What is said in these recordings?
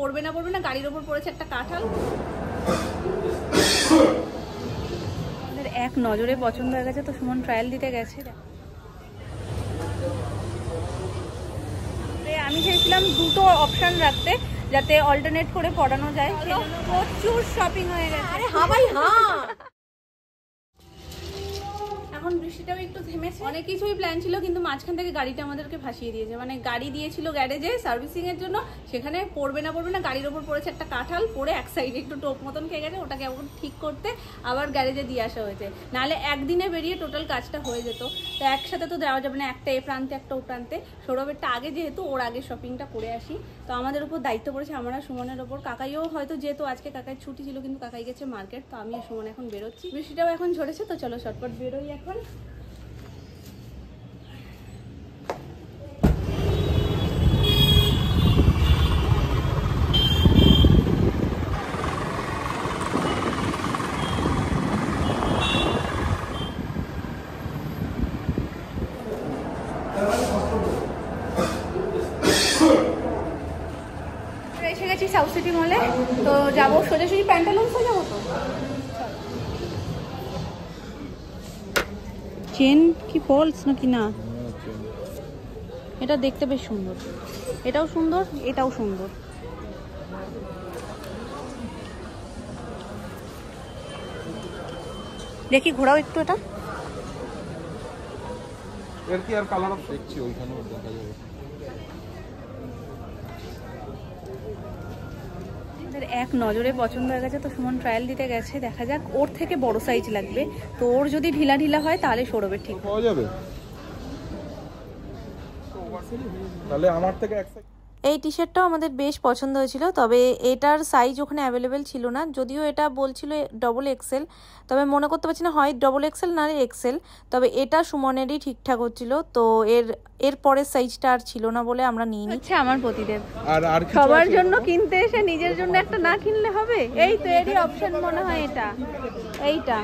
পড়বে না গাড়ির ওপর পড়েছে একটা কাঁঠাল। আমাদের এক নজরে পছন্দ হয়ে গেছে, তো সুমন ট্রায়াল দিতে গেছে। আমি চেয়েছিলাম দুটো অপশন রাখতে যাতে অল্টারনেট করে পড়ানো যায়। প্রচুর শপিং হয়ে গেছে। আরে হ্যাঁ ভাই হ্যাঁ। এখন বৃষ্টিটাও একটু থেমেছে। অনেক কিছুই প্ল্যান ছিল, কিন্তু মাঝখান থেকে গাড়িটা আমাদেরকে ভাসিয়ে দিয়েছে। মানে গাড়ি দিয়েছিল গ্যারেজে সার্ভিসিং এর জন্য, সেখানে পড়বে না গাড়ির ওপর পড়েছে একটা কাঁঠাল, পড়ে এক সাইডে একটু টোপ মতন খেয়ে গেছে। ওটাকে এখন ঠিক করতে আবার গ্যারেজে দিয়ে আসা হয়েছে, নাহলে একদিনে বেরিয়ে টোটাল কাজটা হয়ে যেত। তো একসাথে তো দেওয়া যাবে না, একটা এ প্রান্তে একটা ও প্রান্তে। সৌরভেরটা আগে, যেহেতু ওর আগে শপিংটা করে আসি, তো আমাদের উপর দায়িত্ব পড়েছে আমরা সুমনের ওপর। কাকাইও হয়তো যেহেতু আজকে কাকাই ছুটি ছিল, কিন্তু কাকাই গেছে মার্কেট, তো আমি আর সুমন এখন বেরোচ্ছি। বৃষ্টিটাও এখন ঝরেছে, তো চলো শর্টকাট বেরোই এখন। এসে গেছি সাউথ সিটি মলে, তো যাবো সোজাসুজি প্যান্টালুন্স হয়ে যাবো। তো চেন কি ফলস নাকি না, এটা দেখতে বেশ সুন্দর, এটাও সুন্দর, এটাও সুন্দর। দেখি ঘোরাও একটু এটা। এর কি আর কালার অফ দেখছি ওইখানেও দেখা যাবে। এক নজরে পছন্দ হয়ে গেছে, তো সুমন ট্রায়াল দিতে গেছে। দেখা যাক, ওর থেকে বড় সাইজ লাগবে, তো ওর যদি ঢিলা ঢিলা হয় তাহলে সৌরভের ঠিক পাওয়া যাবে। তাহলে আমার থেকে এক সাইজ। এই টি শার্টটাও আমাদের বেশ পছন্দ হয়েছিল, তবে এটার সাইজ ওখানে অ্যাভেলেবেল ছিল না। যদিও এটা বলছিল ডবল এক্সেল, তবে মনে করতে পারছি না হয় ডবল এক্সেল না এক্সেল। তবে এটা সুমনেরই ঠিকঠাক হচ্ছিল, তো এর পরের সাইজটা আর ছিল না বলে আমরা নিয়ে নিচ্ছি। আমার প্রতিদেব আর সবার জন্য কিনতে এসে নিজের জন্য একটা না কিনলে হবে। এই তো এরই অপশন মনে হয় এটা, এইটা,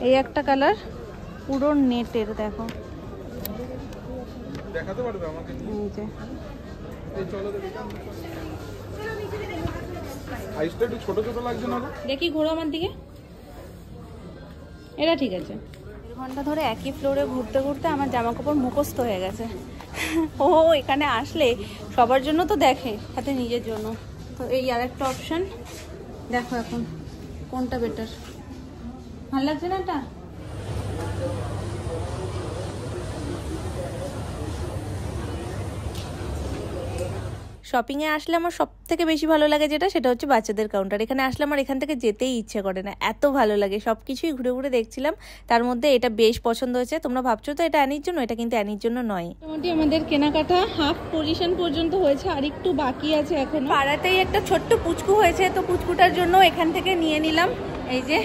এই একটা কালার পুরো নেটের, দেখো দেখাতে পারবে আমাকে? এই চলো দেখি। সাইজটা একটু ছোট ছোট লাগছে না? দেখি ঘোরো আমার দিকে, এটা ঠিক আছে। 1 ঘন্টা ধরে একই ফ্লোরে ঘুরতে ঘুরতে আমার জামা কাপড় মুখস্থ হয়ে গেছে। ও এখানে আসলে সবার জন্য তো দেখে, সাথে নিজের জন্য। তো এই আর একটা অপশন, দেখো এখন কোনটা বেটার। ভালো লাগছে না এটা? শপিংয়ে আসলে আমার সব থেকে বেশি ভালো লাগে সেটা হচ্ছে বাচ্চাদের কাউন্টার। এখানে আসলে আমার এখান থেকে যেতেই ইচ্ছে করে না, এত ভালো লাগে। সব কিছুই ঘুরে ঘুরে দেখছিলাম, তার মধ্যে এটা বেশ পছন্দ হয়েছে। তোমরা ভাবছো তো এটা অ্যানির জন্য, এটা কিন্তু অ্যানির জন্য নয়। মোটামুটি আমাদের কেনাকাটা হাফ পজিশন পর্যন্ত হয়েছে, আর একটু বাকি আছে এখন। পাড়াতেই একটা ছোট্ট পুচকু হয়েছে, তো পুচকুটার জন্য এখান থেকে নিয়ে নিলাম। এই যে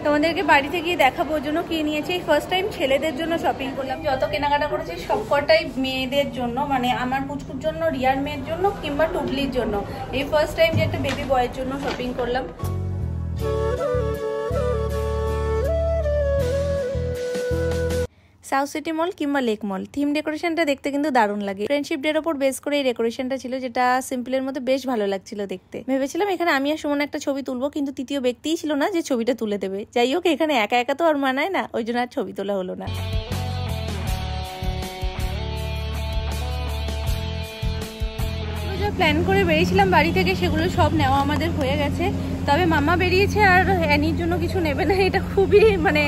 তোমাদেরকে বাড়িতে গিয়ে দেখাবো জন্য কি নিয়েছি। ফার্স্ট টাইম ছেলেদের জন্য শপিং করলাম। যত কেনাকাটা করেছি সবকটাই মেয়েদের জন্য, মানে আমার পুচকুর জন্য, রিয়ার মেয়ের জন্য, কিংবা টুটলির জন্য। এই ফার্স্ট টাইম যে একটা বেবি বয়ের জন্য শপিং করলাম। সাউথ সিটি মল কিংবা লেক মল, থিম ডেকোরেশনটা দেখতে কিন্তু দারুণ লাগে। ফ্রেন্ডশিপ ডের ওপর বেস করে এই ডেকোরেশনটা ছিল, যেটা সিম্পলের মধ্যে বেশ ভালো লাগছিল দেখতে। ভেবেছিলাম এখানে আমি আর সুমন একটা ছবি তুলবো, কিন্তু তৃতীয় ব্যক্তিই ছিল না যে ছবিটা তুলে দেবে। যাই হোক, এখানে একা একা তো আর মানায় না, ওই জন্য আর ছবি তোলা হলো না। প্ল্যান করে বেরিয়েছিলাম বাড়ি থেকে, সেগুলো সব নেওয়া আমাদের হয়ে গেছে। তবে মামা বেরিয়েছে আর অ্যানির জন্য কিছু নেবে না, এটা খুবই মানে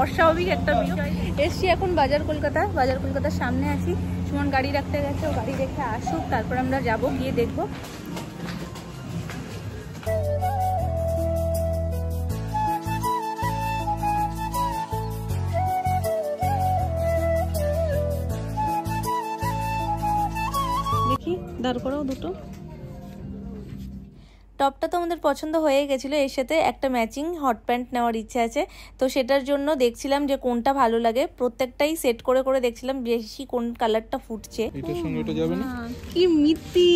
অস্বাভাবিক একটা বিষয়। এসছি এখন বাজার কলকাতার সামনে আছি। সুমন গাড়ি রাখতে গেছে, ও গাড়ি রেখে আসুক, তারপর আমরা যাব, গিয়ে দেখবো। দেখি দাঁড় করাও দুটো। টপটা তো আমাদের পছন্দ হয়ে গেছিলো, এর সাথে একটা ম্যাচিং হট প্যান্ট নেওয়ার ইচ্ছা আছে। তো সেটার জন্য দেখছিলাম যে কোনটা ভালো লাগে, প্রত্যেকটাই সেট করে করে দেখছিলাম বেশি কোন কালারটা ফুটছে। এটার সঙ্গে এটা যাবে না? কি মিতি।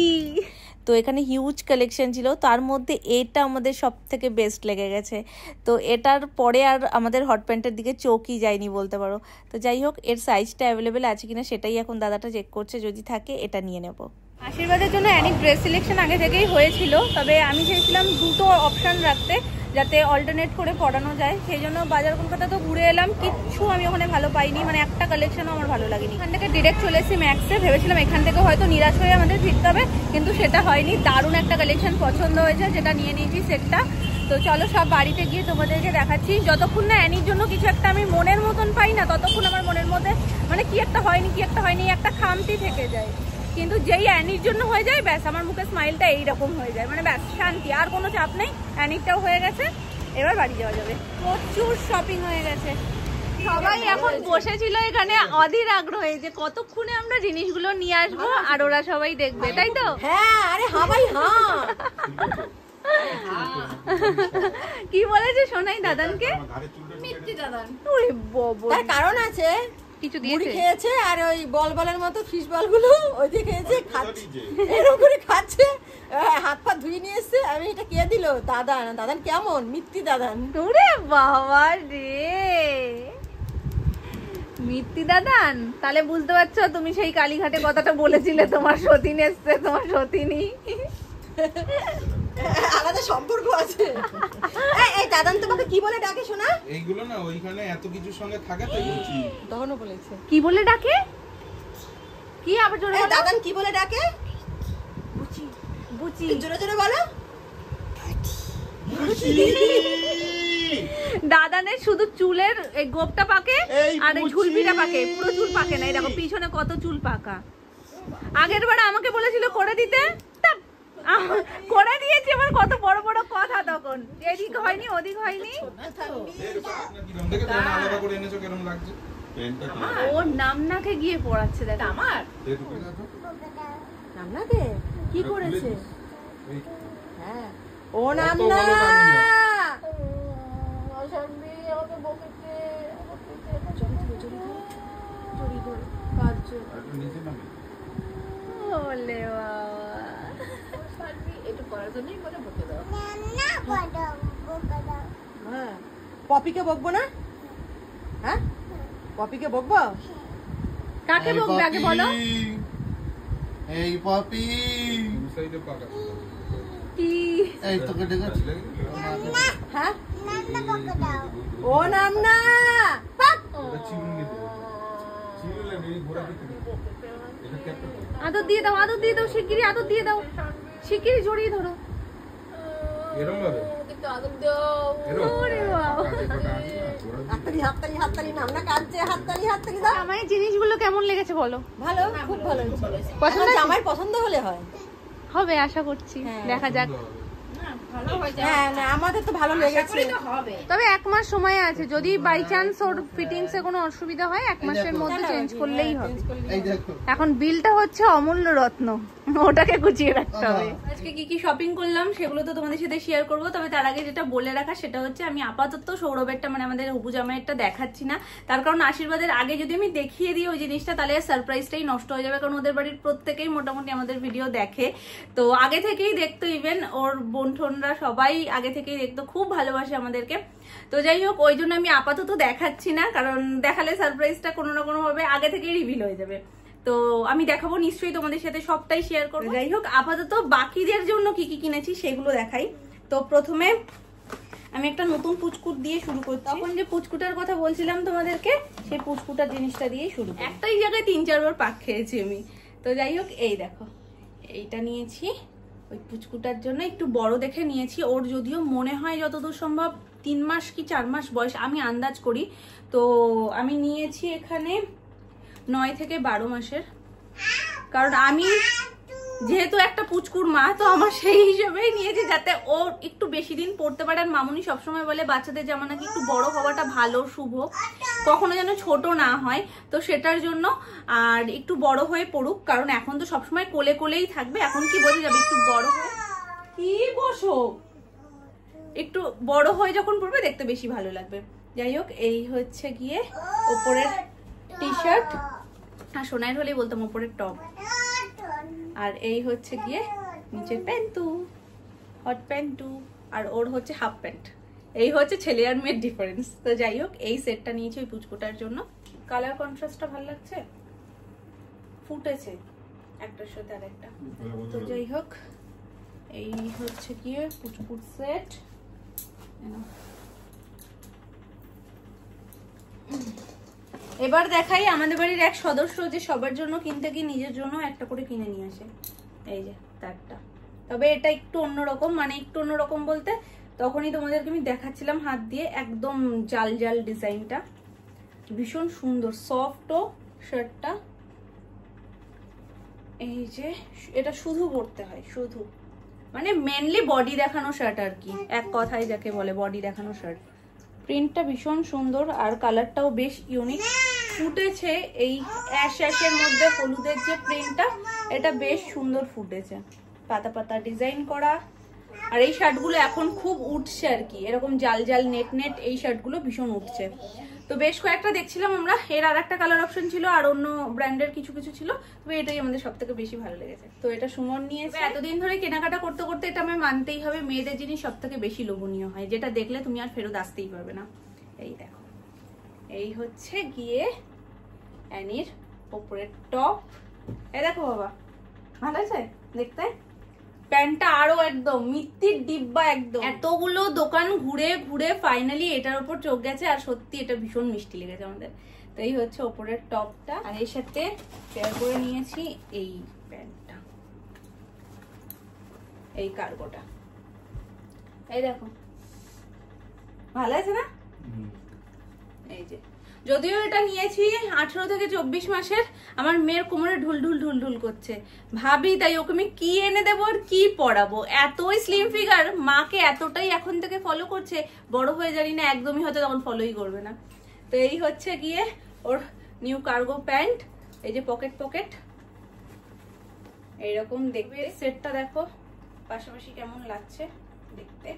তো এখানে হিউজ কালেকশন ছিল, তার মধ্যে এটা আমাদের সব থেকে বেস্ট লেগে গেছে। তো এটার পরে আর আমাদের হট প্যান্টের দিকে চোখই যায়নি বলতে পারো। তো যাই হোক, এর সাইজটা অ্যাভেলেবেল আছে কিনা সেটাই এখন দাদাটা চেক করছে, যদি থাকে এটা নিয়ে নেব। আশীর্বাদের জন্য অ্যানি ড্রেস সিলেকশন আগে থেকেই হয়েছিল, তবে আমি চেয়েছিলাম দুটো অপশান রাখতে যাতে অল্টারনেট করে পড়ানো যায়। সেই জন্য বাজার কলকাতা তো ঘুরে এলাম, কিচ্ছু আমি ওখানে ভালো পাইনি, মানে একটা কালেকশনও আমার ভালো লাগেনি। এখান থেকে ডিরেক্ট চলে এসেছি ম্যাক্সে, ভেবেছিলাম এখান থেকে হয়তো নিরাশ হয়ে আমাদের ফিরতে হবে, কিন্তু সেটা হয়নি। দারুণ একটা কালেকশন পছন্দ হয়েছে, যেটা নিয়ে নিয়েছি সেটটা। তো চলো সব বাড়িতে গিয়ে তোমাদেরকে দেখাচ্ছি। যতক্ষণ না অ্যানির জন্য কিছু একটা আমি মনের মতন পাই না, ততক্ষণ আমার মনের মধ্যে মানে কি একটা হয়নি একটা খামতি থেকে যায়। কিন্তু যেই অ্যানির জন্য হয়ে যায়, ব্যাস আমার মুখে স্মাইলটা এইরকম হয়ে যায়, মানে ব্যাস শান্তি, আর কোনো চাপ নেই। অ্যানিরটাও হয়ে গেছে, এবার বাড়ি যাওয়া যাবে। প্রচুর শপিং হয়ে গেছে। সবাই এখন বসেছিল এখানে অধীর আগ্রহে যে কতক্ষণে আমরা জিনিসগুলো নিয়ে আসবো আর ওরা সবাই দেখবে, তাই তো? হ্যাঁ, আরে হ্যাঁ ভাই হ্যাঁ। কি বলেছে সোনাই দাদানকে? মিত্তি দাদান। ওরে বাবা, তার কারণ আছে, কিছু মুড়ি দিয়েছে খেয়েছে আর ওই বলের মতো ফিশ বলগুলো ওই যে খেয়েছে, খাচ্ছে এরকম করে খাচ্ছে, হাত পা ধুয়ে নিয়ে এসছে। আমি এটা কে দিল? দাদান কেমন? মিত্তি দাদান। ওরে বাবা রে, মিত্তি দাদান। তাহলে বুঝতে পারছো তুমি সেই কালীঘাটে কথাটা বলেছিলে, তোমার সতীন এসছে, তোমার সতীনী। আলাদা সম্পর্ক আছে। এই দাদান তোমাকে কি বলে ডাকে শোনা? এইগুলো না ওইখানে এত কিছুর সঙ্গে থাকে তো বুঝি। তখনও বলেছে কি বলে ডাকে? কি আবার জোরে বলো? দাদান কি বলে ডাকে? বুচি। বুচি। জোরে জোরে বলো। দাদানের শুধু চুলের এই গোপটা পাকে আর এই ঝুলপিটা পাকে, পুরো চুল পাকে না। এই দেখো পিছনে কত চুল পাকা। আগের বার আমাকে বলেছিল করে দিতে, করে দিয়েছি। এবার কত বড় বড় কথা, তখন এদিক হয়নি ওদিক হয়নি। ওর নামনাকে গিয়ে পড়াচ্ছে, দেখ আমার নামনাকে কি করেছে? হ্যাঁ, ও নামনা ওলে বাবা, একটু করার জন্যই বলে বকে দাও। হ্যাঁ, পপিকে বকবো না? হ্যাঁ, পপিকে বকবো? কাকে বকবে আগে বলো? এই পপি কি এই তোকে ডেকেছি। হ্যাঁ, ও নামনা আদর দিয়ে দাও, আদর দিয়ে দাও, শিগগিরি আদর দিয়ে দাও, শিগগিরি জড়িয়ে ধরো। এরকম ভাবে ওরে বাবা, হাততালি নামনা কাঁদছে, হাততালি দাও। আমার এই জিনিসগুলো কেমন লেগেছে বলো? ভালো, খুব ভালো। পছন্দ হয়েছে? আমার পছন্দ হলে হয়, হবে আশা করছি, দেখা যাক। হ্যাঁ না, আমাদের তো ভালো লেগেছে। তবে 1 মাস সময় আছে, যদি বাই চান্স ওর ফিটিংস এ কোনো অসুবিধা হয় 1 মাসের মধ্যে চেঞ্জ করলেই হবে। এই দেখো এখন বিলটা হচ্ছে অমূল্য রত্ন, ওটাকে গুছিয়ে রাখতে হবে। আজকে কি কি শপিং করলাম সেগুলো তো তোমাদের সাথে শেয়ার করবো, তবে তার আগে যেটা বলে রাখা সেটা হচ্ছে আমি আপাতত সৌরভেরটা মানে আমাদের হবু জামাইয়েরটা দেখাচ্ছি না। তার কারণ আশীর্বাদের আগে যদি আমি দেখিয়ে দিই ওই জিনিসটা, তাহলে সারপ্রাইজটাই নষ্ট হয়ে যাবে, কারণ ওদের বাড়ির প্রত্যেকেই মোটামুটি আমাদের ভিডিও দেখে, তো আগে থেকেই দেখতো। ইভেন ওর বোন ঠোনরা সবাই আগে থেকেই দেখতো, খুব ভালোবাসে আমাদেরকে। তো যাই হোক, ওই জন্য আমি আপাতত দেখাচ্ছি না, কারণ দেখালে সারপ্রাইজটা কোনো না কোনো ভাবে আগে থেকেই রিভিল হয়ে যাবে। তো আমি দেখাবো নিশ্চয়ই, তোমাদের সাথে সবটাই শেয়ার করবো। যাই হোক, আপাতত বাকিদের জন্য কি কি কিনেছি সেগুলো দেখাই। তো প্রথমে আমি একটা নতুন পুচকুট দিয়ে শুরু করছি। তখন যে পুচকুটার কথা বলছিলাম তোমাদেরকে, সেই পুচকুটার জিনিসটা দিয়েই শুরু। একটাই জায়গায় 3-4 বার পাক খেয়েছি আমি। তো যাই হোক, এই দেখো, এইটা নিয়েছি ওই পুচকুটার জন্য, একটু বড় দেখে নিয়েছি। ওর যদিও মনে হয় যতদূর সম্ভব 3 মাস কি 4 মাস বয়স, আমি আন্দাজ করি। তো আমি নিয়েছি এখানে 9 থেকে 12 মাসের, কারণ আমি যেহেতু একটা পুচকুর মা, তো আমার সেই হিসেবেই নিয়েছি যাতে ও একটু বেশি দিন পড়তে পারে। আর মামুনি সবসময় বলে বাচ্চাদের জামা নাকি একটু বড় হওয়াটা ভালো, শুভ, কখনো যেন ছোট না হয়, তো সেটার জন্য। আর একটু বড় হয়ে পড়ুক, কারণ এখন তো সবসময় কোলে কোলেই থাকবে, এখন কি বোঝা যাবে, একটু বড় হয়ে কি বসো, একটু বড় হয়ে যখন পড়বে দেখতে বেশি ভালো লাগবে। যাই হোক, এই হচ্ছে গিয়ে ওপরের টি শার্ট, আর সোনাইয়ের হলেই বলতাম ওপরের টপ, আর এই হচ্ছে গিয়ে নিচের প্যান্টু, হট প্যান্টু, আর ওর হচ্ছে হাফ প্যান্ট। এই হচ্ছে ছেলে আর মেয়ের ডিফারেন্স। তো যাই হোক, এই সেটটা নিয়েছি ওই পুচকুটার জন্য। কালার কন্ট্রাস্টটা ভালো লাগছে, ফুটেছে, একটার সাথে আরেকটা। তো যাই হোক, এই হচ্ছে গিয়ে পুচপুট সেট। এবার দেখাই আমাদের বাড়ির এক সদস্য যে সবার জন্য কিনতে গিয়ে নিজের জন্য একটা করে কিনে নিয়ে আসে। এই যে তারটা, তবে এটা একটু অন্যরকম, মানে একটু অন্যরকম বলতে তখনই তোমাদেরকে আমি দেখাচ্ছিলাম হাত দিয়ে, একদম জাল জাল ডিজাইনটা ভীষণ সুন্দর, সফটও শার্টটা। এই যে এটা শুধু পরতে হয়, শুধু মানে মেনলি বডি দেখানো শার্ট আর কি, এক কথায় যাকে বলে বডি দেখানো শার্ট। প্রিন্টটা ভীষণ সুন্দর আর কালারটাও বেশ ইউনিক ফুটেছে। এই অ্যাশ অ্যাশের মধ্যে হলুদের যে প্রিন্টটা, এটা বেশ সুন্দর ফুটেছে, পাতা পাতা ডিজাইন করা। আর এই শার্টগুলো এখন খুব উঠছে আর কি, এরকম জাল জাল নেট নেট এই শার্টগুলো ভীষণ উঠছে। তো বেশ কয়েকটা দেখছিলাম আমরা, এর আর একটা কালার অপশন ছিল আর অন্য ব্র্যান্ডের কিছু কিছু ছিল, তবে এটাই আমাদের সব থেকে বেশি ভালো লেগেছে। তো এটা সুমন নিয়েছে। এতদিন ধরে কেনাকাটা করতে করতে এটা আমি মানতেই হবে, মেয়েদের জিনিস সব থেকে বেশি লোভনীয় হয়, যেটা দেখলে তুমি আর ফেরত আসতেই পারবে না। এই দেখো, এই হচ্ছে গিয়ে অ্যানির উপরের টপ। এই দেখো বাবা, ভালো আছে দেখতে। প্যান্টটা আরো একদম মিত্তির ডিব্বা, একদম এতগুলো দোকান ঘুরে ঘুরে ফাইনালি এটার উপর চোখ গেছে, আর সত্যি এটা ভীষণ মিষ্টি লেগেছে আমাদের। তো এই হচ্ছে ওপরের টপটা, আর এর সাথে পেয়ার করে নিয়েছি এই প্যান্টটা, এই কার্গোটা। এই দেখো, ভালো আছে না? এই যে, যদিও এটা নিয়েছি 18 থেকে 24 মাসের, আমার মেয়ের কোমরে ঢুল ঢুল ঢুল ঢুল করছে, ভাবি তাই ওকে আমি কি এনে দেবো আর কি পরাবো। এতই স্লিম ফিগার, মাকে এতটাই এখন থেকে ফলো করছে, বড় হয়ে জানি না একদমই হয়তো তখন ফলোই করবে না। তো এই হচ্ছে গিয়ে ওর নিউ কার্গো প্যান্ট। এই যে পকেট পকেট এইরকম দেখবে। সেটটা দেখো পাশাপাশি কেমন লাগছে দেখতে,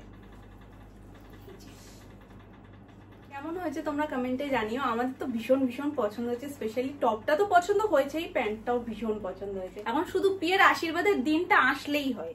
কেমন হয়েছে তোমরা কমেন্টে জানিও। আমাদের তো ভীষণ ভীষণ পছন্দ হয়েছে, স্পেশালি টপটা তো পছন্দ হয়েছেই, প্যান্টটাও ভীষণ পছন্দ হয়েছে। এখন শুধু পিয়ের আশীর্বাদের দিনটা আসলেই হয়।